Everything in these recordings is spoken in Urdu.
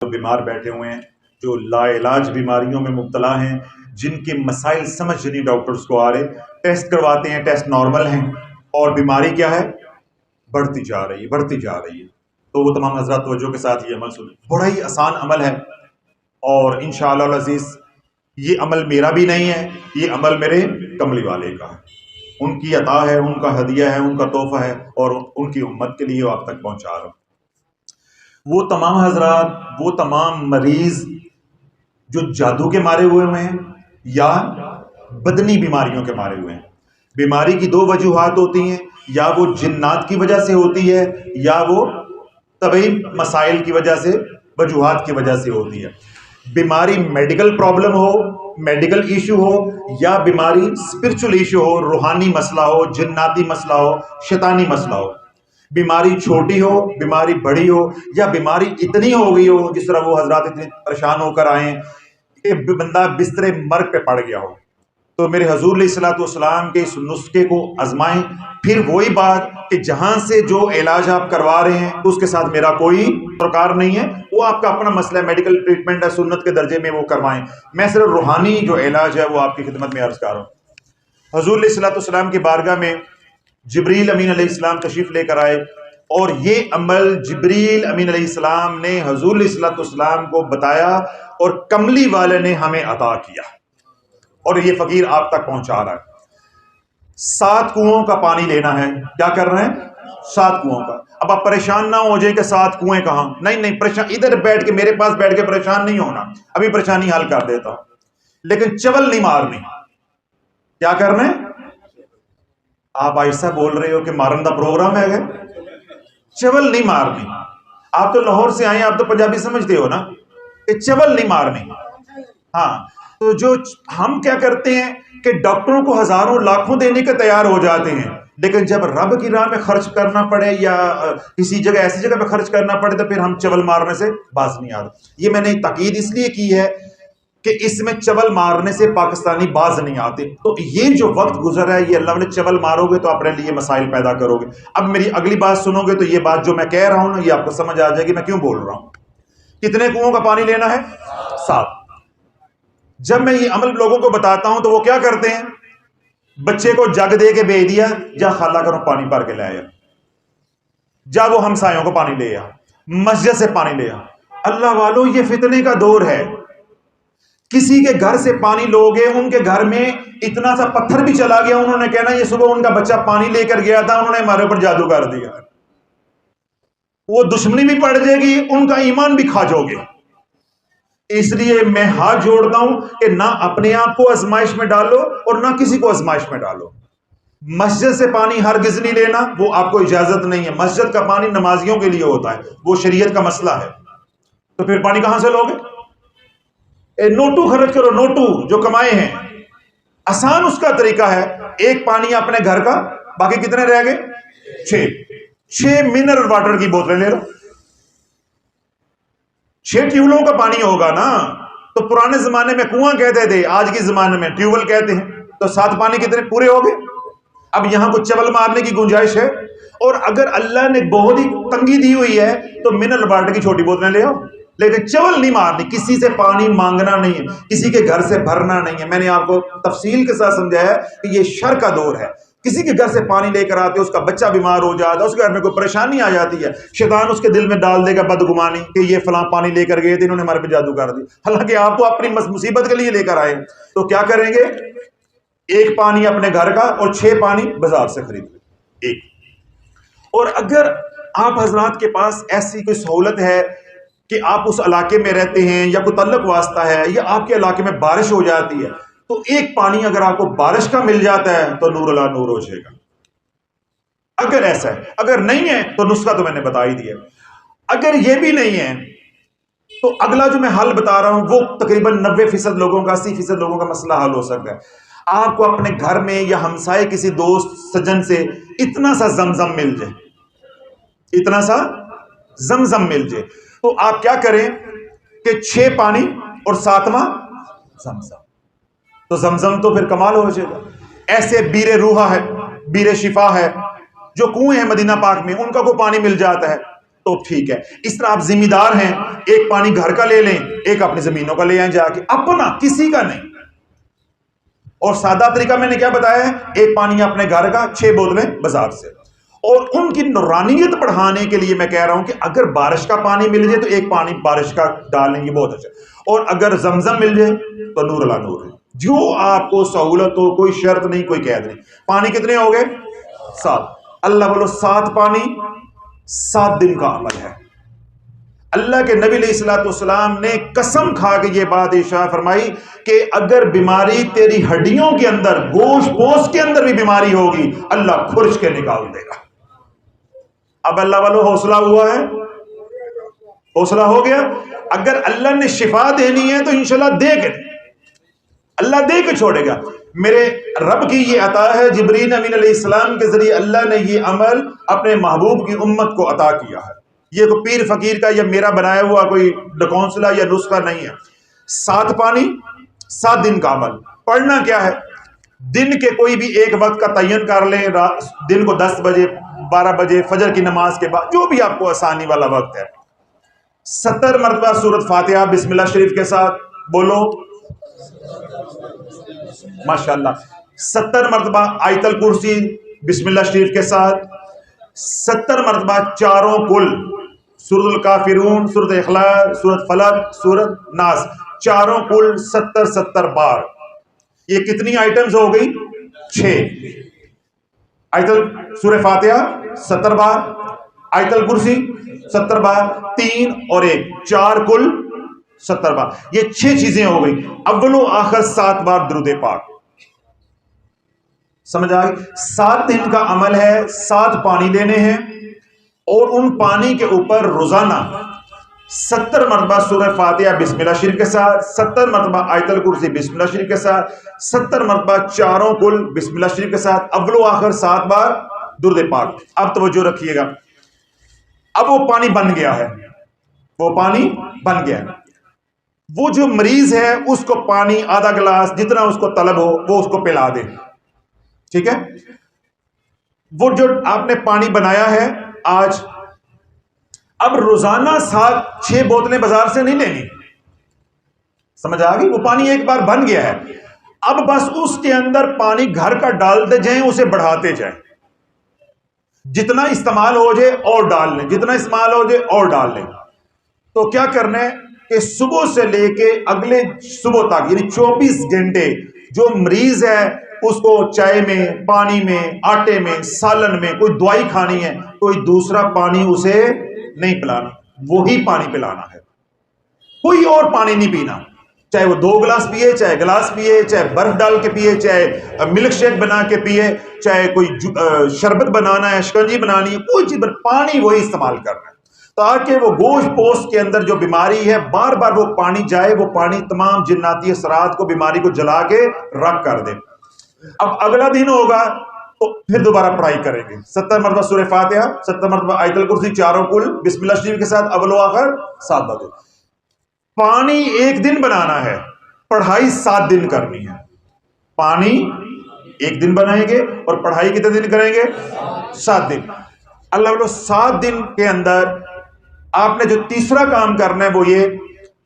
جو بیمار بیٹھے ہوئے ہیں، جو لا علاج بیماریوں میں مبتلا ہیں، جن کے مسائل سمجھ نہیں ڈاکٹرز کو آ رہے، ٹیسٹ کرواتے ہیں، ٹیسٹ نارمل ہیں، اور بیماری کیا ہے؟ بڑھتی جا رہی ہے. تو وہ تمام حضرات توجہ کے ساتھ یہ عمل سنیں. بڑا ہی آسان عمل ہے، اور انشاءاللہ العزیز یہ عمل میرا بھی نہیں ہے، یہ عمل میرے کملی والے کا ہے. ان کی عطا ہے، ان کا ہدیہ ہے، ان کا تحفہ ہے، اور ان کی امت کے لیے آپ تک پہنچا رہا ہوں. وہ تمام حضرات، وہ تمام مریض جو جادو کے مارے ہوئے ہیں یا بدنی بیماریوں کے مارے ہوئے ہیں. بیماری کی دو وجوہات ہوتی ہیں، یا وہ جنات کی وجہ سے ہوتی ہے، یا وہ طبعی مسائل کی وجہ سے، وجوہات کی وجہ سے ہوتی ہے. بیماری میڈیکل پرابلم ہو، میڈیکل ایشو ہو، یا بیماری اسپرچل ایشو ہو، روحانی مسئلہ ہو، جناتی مسئلہ ہو، شیطانی مسئلہ ہو. بیماری چھوٹی ہو، بیماری بڑی ہو، یا بیماری اتنی ہو گئی ہو جس طرح وہ حضرات اتنے پریشان ہو کر آئے کہ بندہ بستر مرگ پہ پڑ گیا ہو، تو میرے حضور علیہ الصلوۃ والسلام کے اس نسخے کو آزمائیں. پھر وہی بات کہ جہاں سے جو علاج آپ کروا رہے ہیں اس کے ساتھ میرا کوئی پرکار نہیں ہے، وہ آپ کا اپنا مسئلہ ہے، میڈیکل ٹریٹمنٹ ہے، سنت کے درجے میں وہ کروائیں. میں صرف روحانی جو علاج ہے وہ آپ کی خدمت میں عرض کر رہا ہوں. حضور علیہ الصلوۃ والسلام کی بارگاہ میں جبریل امین علیہ السلام تشریف لے کر آئے، اور یہ عمل جبریل امین علیہ السلام نے حضور علیہ الصلوۃ والسلام کو بتایا، اور کملی والے نے ہمیں عطا کیا، اور یہ فقیر آپ تک پہنچا رہا ہے. 7 کنوؤں کا پانی لینا ہے. کیا کر رہے ہیں؟ 7 کنوؤں کا. اب آپ پریشان نہ ہو جائیں کہ 7 کنویں کہاں. نہیں، پریشان ادھر بیٹھ کے، میرے پاس بیٹھ کے پریشان نہیں ہونا، ابھی پریشانی حل کر دیتا ہوں. لیکن چول نہیں مارنی. کیا کرنا ہے؟ آپ ایسا بول رہے ہو کہ مارن دا پروگرام ہے. چول نہیں مارنی. آپ تو لاہور سے آئے، آپ تو پنجابی سمجھتے ہو نا، کہ چول نہیں مارنی. ہاں، تو جو ہم کیا کرتے ہیں کہ ڈاکٹروں کو ہزاروں لاکھوں دینے کے تیار ہو جاتے ہیں، لیکن جب رب کی راہ میں خرچ کرنا پڑے یا کسی جگہ ایسی جگہ پہ خرچ کرنا پڑے تو پھر ہم چول مارنے سے باز نہیں آتے. یہ میں نے تاکید اس لیے کی ہے کہ اس میں چول مارنے سے پاکستانی باز نہیں آتے. تو یہ جو وقت گزر ہے، یہ اللہ نے چول مارو گے تو اپنے لیے مسائل پیدا کرو گے. اب میری اگلی بات سنو گے تو یہ بات جو میں کہہ رہا ہوں نا، یہ آپ کو سمجھ آ جائے گی میں کیوں بول رہا ہوں. کتنے کنوؤں کا پانی لینا ہے؟ 7. جب میں یہ عمل لوگوں کو بتاتا ہوں تو وہ کیا کرتے ہیں؟ بچے کو جگ دے کے بھیج دیا، جا خالہ کرو پانی بھر کے لے آیا، جا وہ ہمسایوں کو پانی لے آ، مسجد سے پانی لے آ. اللہ والو، یہ فتنے کا دور ہے. کسی کے گھر سے پانی لوگے، ان کے گھر میں اتنا سا پتھر بھی چلا گیا، انہوں نے کہنا یہ صبح ان کا بچہ پانی لے کر گیا تھا، انہوں نے ہمارے اوپر جادو کر دیا. وہ دشمنی بھی پڑ جائے گی، ان کا ایمان بھی کھا جاؤ گے. اس لیے میں ہاتھ جوڑتا ہوں کہ نہ اپنے آپ کو آزمائش میں ڈالو اور نہ کسی کو آزمائش میں ڈالو. مسجد سے پانی ہرگز نہیں لینا، وہ آپ کو اجازت نہیں ہے. مسجد کا پانی نمازیوں کے لیے ہوتا ہے، وہ شریعت کا مسئلہ ہے. تو پھر پانی کہاں سے لوگے؟ نوٹو خرچ کرو، نوٹو جو کمائے ہیں. آسان اس کا طریقہ ہے، ایک پانی اپنے گھر کا، باقی کتنے رہ گئے؟ 6 منرل واٹر کی بوتلیں لے لو. 6 ٹیوبلوں کا پانی ہوگا نا. تو پرانے زمانے میں کنواں کہتے تھے، آج کے زمانے میں ٹیوبل کہتے ہیں. تو 7 پانی کتنے پورے ہو گئے؟ اب یہاں کو چول مارنے کی گنجائش ہے. اور اگر اللہ نے بہت ہی تنگی دی ہوئی ہے تو منرل واٹر کی چھوٹی بوتلیں لے آؤ، لیکن چول نہیں مارنی. کسی سے پانی مانگنا نہیں ہے، کسی کے گھر سے بھرنا نہیں ہے. میں نے آپ کو تفصیل کے ساتھ سمجھایا کہ یہ شر کا دور ہے. کسی کے گھر سے پانی لے کر آتے، اس کا بچہ بیمار ہو جاتا، اس کے گھر میں کوئی پریشانی آ جاتی ہے، شیطان اس کے دل میں ڈال دے گا بدگمانی کہ یہ فلاں پانی لے کر گئے تھے، انہوں نے ہمارے پہ جادو کر دی. حالانکہ آپ کو اپنی مصیبت کے لیے لے کر آئے. تو کیا کریں گے؟ 1 پانی اپنے گھر کا اور 6 پانی بازار سے خرید لیں. 1. اور اگر آپ حضرات کے پاس ایسی کوئی سہولت ہے کہ آپ اس علاقے میں رہتے ہیں یا کوئی تعلق واسطہ ہے یا آپ کے علاقے میں بارش ہو جاتی ہے، تو 1 پانی اگر آپ کو بارش کا مل جاتا ہے تو نور اللہ نور ہو جائے گا. اگر ایسا ہے، اگر نہیں ہے تو نسخہ تو میں نے بتا ہی دیا. اگر یہ بھی نہیں ہے تو اگلا جو میں حل بتا رہا ہوں وہ تقریباً 90% لوگوں کا، 80% لوگوں کا مسئلہ حل ہو سکتا ہے. آپ کو اپنے گھر میں یا ہمسائے کسی دوست سجن سے اتنا سا زمزم مل جائے، اتنا سا زمزم مل جائے، تو آپ کیا کریں کہ 6 پانی اور 7واں زمزم. تو زمزم تو پھر کمال ہو جائے گا. ایسے بیر روحہ ہے، بیر شفا ہے، جو کنویں ہیں مدینہ پاک میں، ان کا کو پانی مل جاتا ہے. تو ٹھیک ہے. اس طرح آپ ذمہ دار ہیں, ایک پانی گھر کا لے لیں, ایک اپنی زمینوں کا لے آئیں جا کے, اپنا کسی کا نہیں. اور سادہ طریقہ میں نے کیا بتایا ہے, ایک پانی اپنے گھر کا, 6 بوتلیں بازار سے. اور ان کی نورانیت بڑھانے کے لیے میں کہہ رہا ہوں کہ اگر بارش کا پانی مل جائے تو ایک پانی بارش کا ڈال لیں گے, بہت اچھا. اور اگر زمزم مل جائے تو نور اللہ نور ہے, جو آپ کو سہولت ہو, کوئی شرط نہیں, کوئی قید نہیں. پانی کتنے ہو گئے؟ 7. اللہ بولو 7 پانی 7 دن کا عمل ہے. اللہ کے نبی علیہ السلام نے قسم کھا کے یہ بات ارشاد فرمائی کہ اگر بیماری تیری ہڈیوں کے اندر, گوشت پوست کے اندر بھی بیماری ہوگی, اللہ کھرچ کے نکال دے گا. اب اللہ والوں حوصلہ ہوا ہے, حوصلہ ہو گیا. اگر اللہ نے شفا دینی ہے تو انشاءاللہ دے کے, اللہ دے کے چھوڑے گا. میرے رب کی یہ عطا ہے, جبرائیل امین علیہ السلام کے ذریعے اللہ نے یہ عمل اپنے محبوب کی امت کو عطا کیا ہے. یہ کوئی پیر فقیر کا یا میرا بنایا ہوا کوئی کونسلہ یا نسخہ نہیں ہے. 7 پانی 7 دن کا عمل. پڑھنا کیا ہے؟ دن کے کوئی بھی ایک وقت کا تعین کر لیں, دن کو 10 بجے 12 بجے فجر کی نماز کے بعد, جو بھی آپ کو آسانی والا وقت ہے. 70 مرتبہ سورۃ فاتحہ بسم اللہ شریف کے ساتھ بولو ماشاءاللہ. 70 مرتبہ آیت الکرسی بسم اللہ شریف کے ساتھ. 70 مرتبہ چاروں کل, سورۃ الکافرون, سورۃ اخلاص, سورۃ فلق, سورۃ ناس, چاروں کل 70 بار. یہ کتنی آئٹمز ہو گئی؟ 6. سورہ فاتحہ 70 بار, آیت الکرسی 70 بار, 3 اور 1, 4 کل 70 بار. یہ 6 چیزیں ہو گئی. اول و آخر 7 بار درود پاک. سمجھ آ گئی؟ 7 دن کا عمل ہے. 7 پانی لینے ہیں اور ان پانی کے اوپر روزانہ 70 مرتبہ سورہ فاتحہ بسم اللہ شریف کے ساتھ, 70 مرتبہ آیت الکرسی بسم اللہ شریف کے ساتھ, 70 مرتبہ چاروں کل بسم اللہ شریف کے ساتھ, اول و آخر 7 بار درود پاک. اب توجہ رکھیے گا, اب وہ پانی بن گیا ہے, وہ پانی بن گیا ہے. وہ جو مریض ہے اس کو پانی آدھا گلاس جتنا اس کو طلب ہو وہ اس کو پلا دے, ٹھیک ہے. وہ جو آپ نے پانی بنایا ہے آج, اب روزانہ 6 بوتلیں بازار سے نہیں لینی. سمجھ آ گئی؟ وہ پانی ایک بار بن گیا ہے, اب بس اس کے اندر پانی گھر کا ڈالتے جائیں, اسے بڑھاتے جائیں. جتنا استعمال ہو جائے اور ڈال لیں, جتنا استعمال ہو جائے اور ڈال لیں. تو کیا کرنا ہے کہ صبح سے لے کے اگلے صبح تک, یعنی 24 گھنٹے جو مریض ہے اس کو چائے میں, پانی میں, آٹے میں, سالن میں, کوئی دوائی کھانی ہے, کوئی دوسرا پانی اسے نہیں پلانا, وہی پانی پلانا ہے. کوئی اور پانی نہیں پینا, چاہے وہ 2 گلاس پیے, چاہے گلاس پیے, چاہے برف ڈال کے پیے, چاہے ملک شیک بنا کے پیے, چاہے کوئی شربت بنانا ہے, شکنجی بنانی ہے, کوئی چیز, پانی وہی استعمال کرنا ہے تاکہ وہ گوشت پوست کے اندر جو بیماری ہے بار بار وہ پانی جائے, وہ پانی تمام جناتی اثرات کو, بیماری کو جلا کے رک کر دے. اب اگلا دن ہوگا تو پھر دوبارہ پڑھائی کریں گے. 70 مرتبہ سورہ فاتحہ, 70 مرتبہ آیت الکرسی, چاروں کل بسم اللہ شریف کے ساتھ, اول و آخر 7 بار. پانی ایک دن بنانا ہے, پڑھائی 7 دن کرنی ہے. پانی ایک دن بنائیں گے اور پڑھائی کتنے دن کریں گے؟ 7 دن. اللہ والو 7 دن کے اندر آپ نے جو تیسرا کام کرنا ہے وہ یہ,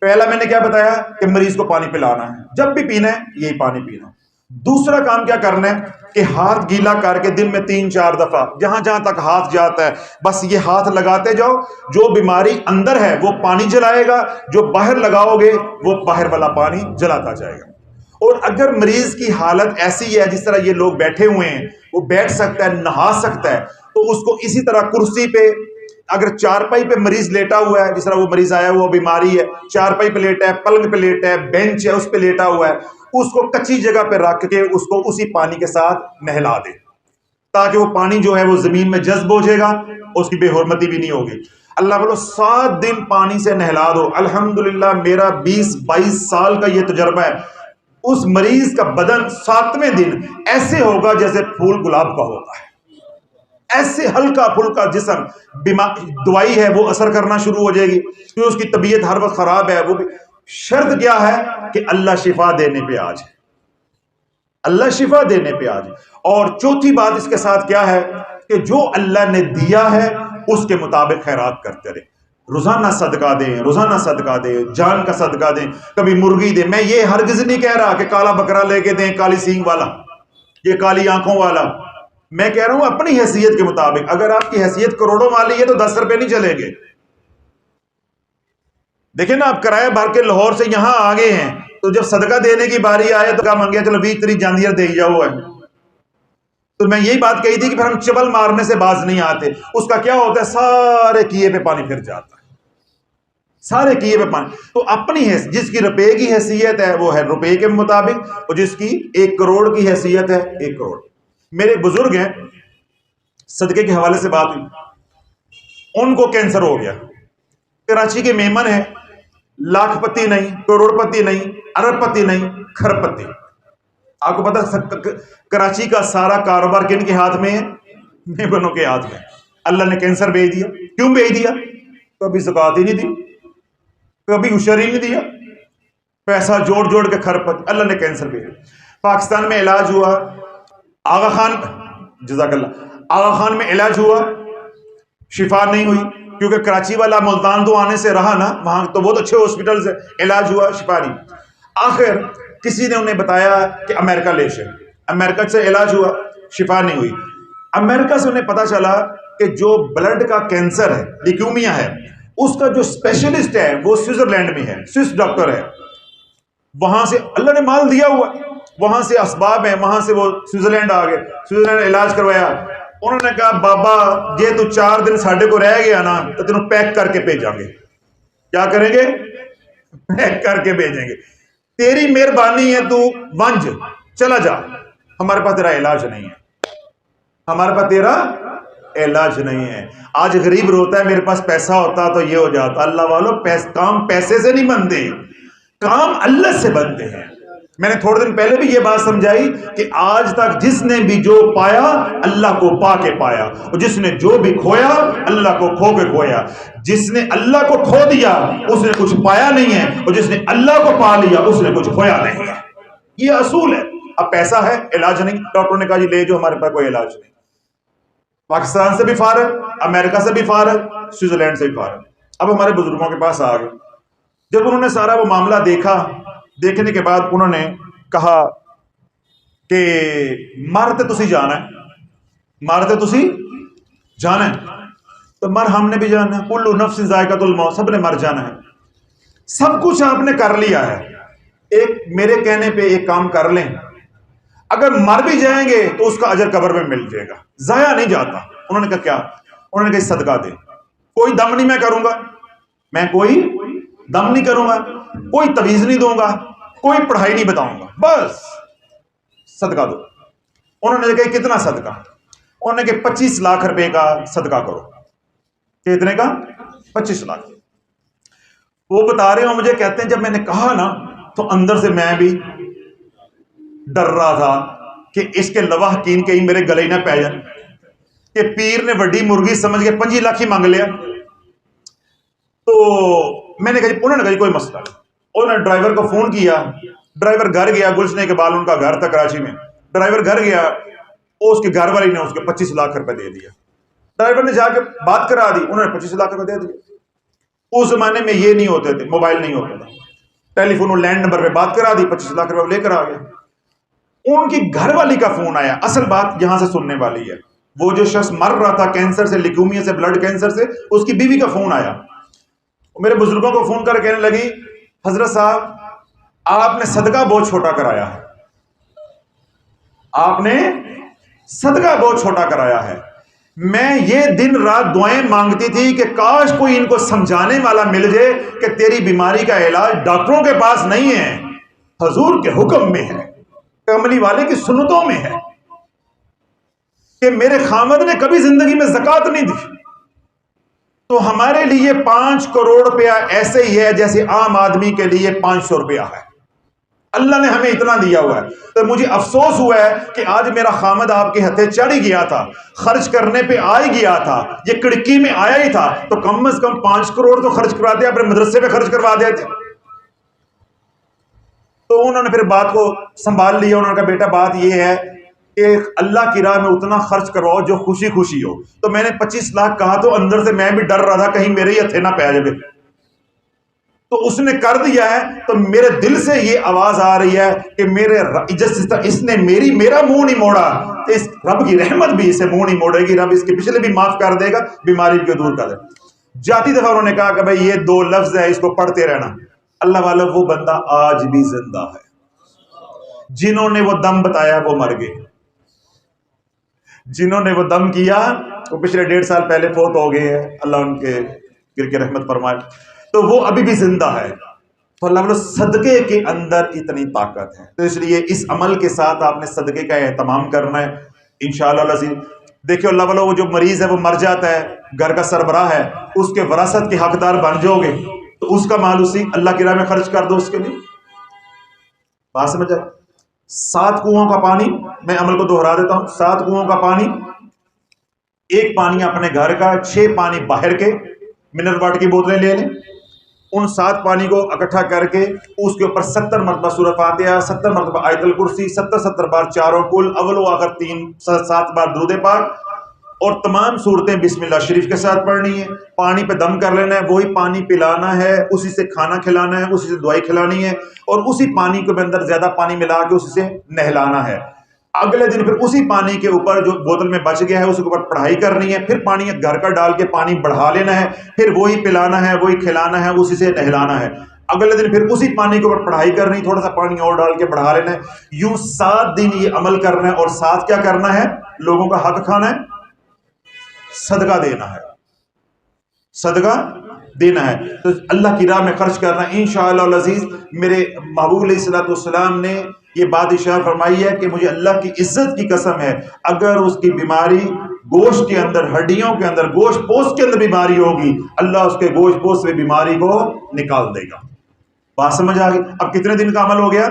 پہلا میں نے کیا بتایا کہ مریض کو پانی پلانا ہے, جب بھی پینا ہے یہی پانی پینا. دوسرا کام کیا کرنا ہے کہ ہاتھ گیلا کر کے دن میں 3-4 دفعہ جہاں جہاں تک ہاتھ جاتا ہے بس یہ ہاتھ لگاتے جاؤ. جو بیماری اندر ہے وہ پانی جلائے گا, جو باہر لگاؤ گے وہ باہر والا پانی جلاتا جائے گا. اور اگر مریض کی حالت ایسی ہے جس طرح یہ لوگ بیٹھے ہوئے ہیں, وہ بیٹھ سکتا ہے, نہا سکتا ہے, تو اس کو اسی طرح کرسی پہ, اگر چارپائی پہ مریض لیٹا ہوا ہے, جس طرح وہ مریض آیا ہوا بیماری ہے, چارپائی پہ لیٹا ہے, پلنگ پہ لیٹا ہے, بینچ ہے اس پہ لیٹا ہوا ہے, اس کو کچی جگہ پہ رکھ کے اس کو اسی پانی کے ساتھ نہلا دے تاکہ وہ پانی جو ہے وہ زمین میں جذب ہو جائے گا, اس کی بے حرمتی بھی نہیں ہوگی. اللہ بولو 7 دن پانی سے نہلا دو. الحمدللہ میرا 20-22 سال کا یہ تجربہ ہے, اس مریض کا بدن 7ویں دن ایسے ہوگا جیسے پھول گلاب کا ہوتا ہے, ایسے ہلکا پھلکا جسم. دوائی ہے وہ اثر کرنا شروع ہو جائے گی کیونکہ اس کی طبیعت ہر وقت خراب ہے. وہ بھی شرط کیا ہے کہ اللہ شفا دینے پہ آ جائے, اللہ شفا دینے پہ آ جائے. اور چوتھی بات اس کے ساتھ کیا ہے کہ جو اللہ نے دیا ہے اس کے مطابق خیرات کرتے رہے. روزانہ صدقہ دیں، روزانہ صدقہ دیں، جان کا صدقہ دیں، کبھی مرغی دیں. میں یہ ہرگز نہیں کہہ رہا کہ کالا بکرا لے کے دیں، کالی سینگ والا، یہ کالی آنکھوں والا. میں کہہ رہا ہوں اپنی حیثیت کے مطابق. اگر آپ کی حیثیت کروڑوں والی ہے تو 10 روپے نہیں چلیں گے. دیکھیں نا، آپ کرایہ بھر کے لاہور سے یہاں آ گئے ہیں، تو جب صدقہ دینے کی باری آئے تو کہا منگیا چلو 20 تری جاندیاں دے جاؤ ہے. تو میں یہی بات کہی تھی کہ پھر ہم چبل مارنے سے باز نہیں آتے. اس کا کیا ہوتا ہے؟ سارے کیے پہ پانی پھر جاتا ہے، سارے کیے پہ پانی. تو اپنی جس کی روپے کی حیثیت ہے وہ ہے روپے کے مطابق، اور جس کی 1 کروڑ کی حیثیت ہے 1 کروڑ. میرے بزرگ ہیں، صدقے کے حوالے سے بات ہوئی، ان کو کینسر ہو گیا. کراچی کے میمن ہیں، لاکھ پتی نہیں، کروڑ پتی نہیں، ارب پتی نہیں، کھرب پتی. آپ کو پتا کراچی کا سارا کاروبار کن کے ہاتھ میں ہے؟ میمنوں کے ہاتھ میں. اللہ نے کینسر بھیج دیا. کیوں بھیج دیا؟ کبھی زکات ہی نہیں دی، کبھی عشر ہی نہیں دیا، پیسہ جوڑ جوڑ کے کھرب پتی. اللہ نے کینسر بھیج دیا. پاکستان میں علاج ہوا، آغا خان، جزاک اللہ، آغا خان میں علاج ہوا، شفا نہیں ہوئی، کیونکہ کراچی والا ملتان تو آنے سے رہا نا، وہاں تو بہت اچھے ہاسپٹل سے علاج ہوا، شفا نہیں. آخر کسی نے انہیں بتایا کہ امریکہ لے چلیں. امریکہ سے علاج ہوا، شفا نہیں ہوئی. امریکہ سے انہیں پتا چلا کہ جو بلڈ کا کینسر ہے، لیکیومیا ہے، اس کا جو اسپیشلسٹ ہے وہ سوئٹزرلینڈ میں ہے، سوئس ڈاکٹر ہے. وہاں سے اللہ نے مال دیا ہوا، وہاں سے اسباب ہیں، وہاں سے وہ سوئٹزرلینڈ آ گئے، سوئٹزرلینڈ علاج کروایا. انہوں نے کہا بابا یہ تو 4 دن ساڑھے کو رہ گیا نا تو تینوں پیک کر کے بھیجیں گے. کیا کریں گے؟ پیک کر کے بھیجیں گے. تیری مہربانی ہے، تو ونج چلا جا، ہمارے پاس تیرا علاج نہیں ہے، ہمارے پاس تیرا علاج نہیں ہے. آج غریب روتا ہے میرے پاس پیسہ ہوتا تو یہ ہو جاتا. اللہ والو، کام پیسے سے نہیں بنتے، کام اللہ سے بنتے ہیں. میں نے تھوڑے دن پہلے بھی یہ بات سمجھائی کہ آج تک جس نے بھی جو پایا اللہ کو پا کے پایا، اور جس نے جو بھی کھویا اللہ کو کھو کے کھویا. جس نے اللہ کو کھو دیا اس نے کچھ پایا نہیں ہے، اور جس نے اللہ کو پا لیا اس نے کچھ کھویا نہیں ہے. یہ اصول ہے. اب پیسہ ہے، علاج نہیں. ڈاکٹر نے کہا جی لے جو، ہمارے پاس کوئی علاج نہیں. پاکستان سے بھی فارغ، امریکہ سے بھی فارغ، سوئٹزرلینڈ سے بھی فارغ. اب ہمارے بزرگوں کے پاس آ گئے. جب انہوں نے سارا وہ معاملہ دیکھا، دیکھنے کے بعد انہوں نے کہا کہ مارتے تسی جانا ہے، مارتے تسی جانا ہے. تو مر ہم نے بھی جانا ہے، کل نفس ذائقۃ الموت، سب نے مر جانا ہے. سب کچھ آپ نے کر لیا ہے، ایک میرے کہنے پہ ایک کام کر لیں، اگر مر بھی جائیں گے تو اس کا اجر قبر میں مل جائے گا، ضائع نہیں جاتا. انہوں نے کہا کیا؟ انہوں نے کہا صدقہ دے. کوئی دم نہیں میں کروں گا، میں کوئی دم نہیں کروں گا، کوئی تویز نہیں دوں گا، کوئی پڑھائی نہیں بتاؤں گا، بس صدقہ دو. انہوں نے کہا کتنا صدقہ؟ انہوں نے کہا 25 لاکھ روپے کا صدقہ کرو. کتنے کا؟ 25 لاکھ. وہ بتا رہے ہو مجھے، کہتے ہیں جب میں نے کہا نا تو اندر سے میں بھی ڈر رہا تھا کہ اس کے لواح کین کے ہی میرے گلے نہ پہ جائیں، کہ پیر نے وڈی مرغی سمجھ کے 25 لاکھ ہی مانگ لیا. تو میں نے کہا انہوں نے کہا کوئی مسئلہ نہیں. انہوں نے ڈرائیور کو فون کیا، ڈرائیور گھر گیا، گلشن اقبال ان کا گھر تھا کراچی میں. ڈرائیور گھر گیا، اس کے گھر والی نے اس کے 25 لاکھ روپے دے دیا. ڈرائیور نے جا کے بات کرا دی، انہوں نے 25 لاکھ روپے دے دیا. اس زمانے میں یہ نہیں ہوتے تھے، موبائل نہیں ہوتا تھا، ٹیلی فون لینڈ نمبر پہ بات کرا دی، 25 لاکھ روپے لے کر آ گیا. ان کی گھر والی کا فون آیا. اصل بات یہاں سے سننے والی ہے، وہ جو شخص مر رہا تھا کینسر سے، لیکیومیا سے، بلڈ کینسر سے، اس کی بیوی کا فون آیا. میرے بزرگوں کو فون کر کہنے لگی حضرت صاحب آپ نے صدقہ بہت چھوٹا کرایا ہے، آپ نے صدقہ بہت چھوٹا کرایا ہے. میں یہ دن رات دعائیں مانگتی تھی کہ کاش کوئی ان کو سمجھانے والا مل جائے کہ تیری بیماری کا علاج ڈاکٹروں کے پاس نہیں ہے، حضور کے حکم میں ہے، کملی والے کی سنتوں میں ہے. کہ میرے خامد نے کبھی زندگی میں زکوٰۃ نہیں دی. تو ہمارے لیے 5 کروڑ روپیہ ایسے ہی ہے جیسے عام آدمی کے لیے 500 روپیہ ہے. اللہ نے ہمیں اتنا دیا ہوا ہے. تو مجھے افسوس ہوا ہے کہ آج میرا خامد آپ کے ہتھے چڑھ ہی گیا تھا، خرچ کرنے پہ آ ہی گیا تھا، یہ کڑکی میں آیا ہی تھا، تو کم از کم 5 کروڑ تو خرچ کروا دیا، اپنے مدرسے پہ خرچ کروا دیتے. تو انہوں نے پھر بات کو سنبھال لیا. انہوں نے کہا بیٹا بات یہ ہے کہ اللہ کی راہ میں اتنا خرچ کرواؤ جو خوشی خوشی ہو. تو میں نے 25 لاکھ کہا تو اندر سے میں بھی ڈر رہا تھا کہیں میرے ہی ہتھے نہ پہ جائے. تو اس نے کر دیا ہے. تو میرے دل سے یہ آواز آ رہی ہے کہ اس نے میرا منہ نہیں موڑا تو اس رب کی رحمت بھی اسے منہ نہیں موڑے گی. رب اس کے پچھلے بھی معاف کر دے گا, بیماری بھی دور کر دے گا. جاتی دفعہ انہوں نے کہا کہ بھائی یہ 2 لفظ ہے, اس کو پڑھتے رہنا. اللہ والا وہ بندہ آج بھی زندہ ہے. جنہوں نے وہ دم بتایا وہ مر گئے, جنہوں نے وہ دم کیا وہ پچھلے 1.5 سال پہلے فوت ہو گئے ہیں, اللہ ان کے گر کے رحمت فرمائے. تو وہ ابھی بھی زندہ ہے. تو اللہ والا صدقے کے اندر اتنی طاقت ہے. تو اس لیے اس عمل کے ساتھ آپ نے صدقے کا اہتمام کرنا ہے انشاءاللہ العزیز. دیکھیں اللہ والا وہ جو مریض ہے وہ مر جاتا ہے, گھر کا سربراہ ہے, اس کے وراثت کے حقدار بن جاؤ گے تو اس کا مال اسی اللہ کی راہ میں خرچ کر دو اس کے لیے. بات سمجھ آئے؟ 7 کنووں کا پانی, میں عمل کو دہرا دیتا ہوں. 7 کنووں کا پانی, 1 پانی اپنے گھر کا, 6 پانی باہر کے منرل واٹر کی بوتلیں لے لیں. ان 7 پانی کو اکٹھا کر کے اس کے اوپر 70 مرتبہ سورہ فاتحہ, 70 مرتبہ آیت الکرسی, 70 بار چاروں کل, اول و آخر 7 بار درود پاک, اور تمام صورتیں بسم اللہ شریف کے ساتھ پڑھنی ہے. پانی پہ دم کر لینا ہے, وہی پانی پلانا ہے, اسی سے کھانا کھلانا ہے, اسی سے دوائی کھلانی ہے, اور اسی پانی کے اندر زیادہ پانی ملا کے اسی سے نہلانا ہے. اگلے دن پھر اسی پانی کے اوپر جو بوتل میں بچ گیا ہے اس کے اوپر پڑھائی کرنی ہے. پھر پانی گھر کا ڈال کے پانی بڑھا لینا ہے, پھر وہی پلانا ہے, وہی کھلانا ہے, اسی سے نہلانا ہے. اگلے دن پھر اسی پانی کے اوپر پڑھائی کرنی, تھوڑا سا پانی اور ڈال کے بڑھا لینا ہے. یوں 7 دن یہ عمل کرنا ہے. اور ساتھ کیا کرنا ہے؟ لوگوں کا حق کھانا ہے, صدقہ دینا ہے, صدقہ دینا ہے. تو اللہ کی راہ میں خرچ کرنا انشاءاللہ العزیز. میرے محبوب علیہ الصلوۃ والسلام نے یہ بات اشارہ فرمائی ہے کہ مجھے اللہ کی عزت کی قسم ہے, اگر اس کی بیماری گوشت کے اندر, ہڈیوں کے اندر, گوشت پوست کے اندر بیماری ہوگی, اللہ اس کے گوشت پوست سے بیماری کو نکال دے گا. بات سمجھ آ گئی؟ اب کتنے دن کا عمل ہو گیا؟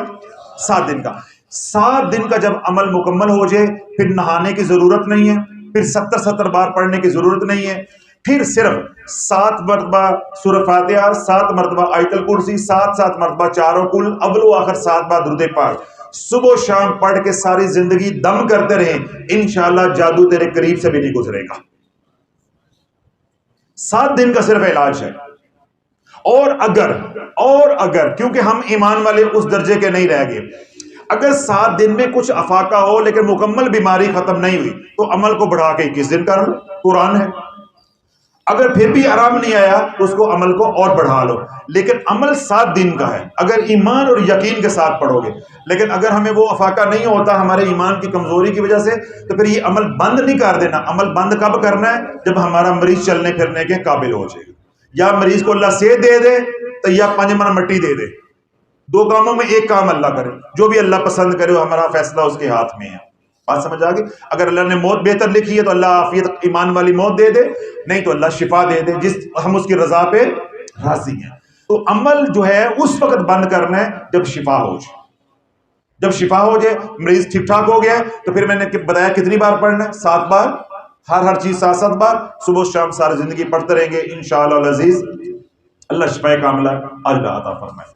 7 دن کا. 7 دن کا جب عمل مکمل ہو جائے پھر نہانے کی ضرورت نہیں ہے, پھر 70 بار پڑھنے کی ضرورت نہیں ہے, پھر صرف 7 مرتبہ سورہ فاتحہ, 7 مرتبہ آیت الکرسی, 7 مرتبہ چاروں کل, اول و آخر 7 بار درود پاک صبح و شام پڑھ کے ساری زندگی دم کرتے رہیں. انشاءاللہ جادو تیرے قریب سے بھی نہیں گزرے گا. 7 دن کا صرف علاج ہے. اور اگر کیونکہ ہم ایمان والے اس درجے کے نہیں رہ گئے, اگر 7 دن میں کچھ افاقہ ہو لیکن مکمل بیماری ختم نہیں ہوئی تو عمل کو بڑھا کے 21 دن کر لو, قرآن ہے. اگر پھر بھی آرام نہیں آیا تو اس کو عمل کو اور بڑھا لو, لیکن عمل 7 دن کا ہے اگر ایمان اور یقین کے ساتھ پڑھو گے. لیکن اگر ہمیں وہ افاقہ نہیں ہوتا ہمارے ایمان کی کمزوری کی وجہ سے, تو پھر یہ عمل بند نہیں کر دینا. عمل بند کب کرنا ہے؟ جب ہمارا مریض چلنے پھرنے کے قابل ہو جائے. یا مریض کو اللہ صحت دے دے تو یا 5 من مٹی دے دے. 2 کاموں میں 1 کام اللہ کرے, جو بھی اللہ پسند کرے, ہمارا فیصلہ اس کے ہاتھ میں ہے. بات سمجھ آ گئی؟ اگر اللہ نے موت بہتر لکھی ہے تو اللہ عافیت ایمان والی موت دے دے, نہیں تو اللہ شفا دے دے, جس ہم اس کی رضا پہ راضی ہیں. تو عمل جو ہے اس وقت بند کرنا ہے جب شفا ہو جائے. جب شفا ہو جائے, مریض ٹھیک ٹھاک ہو گیا, تو پھر میں نے بتایا کتنی بار پڑھنا ہے؟ 7 بار, ہر چیز 7 بار, صبح و شام ساری زندگی پڑھتے رہیں گے انشاءاللہ العزیز. اللہ شفا کاملہ عطا فرمائے.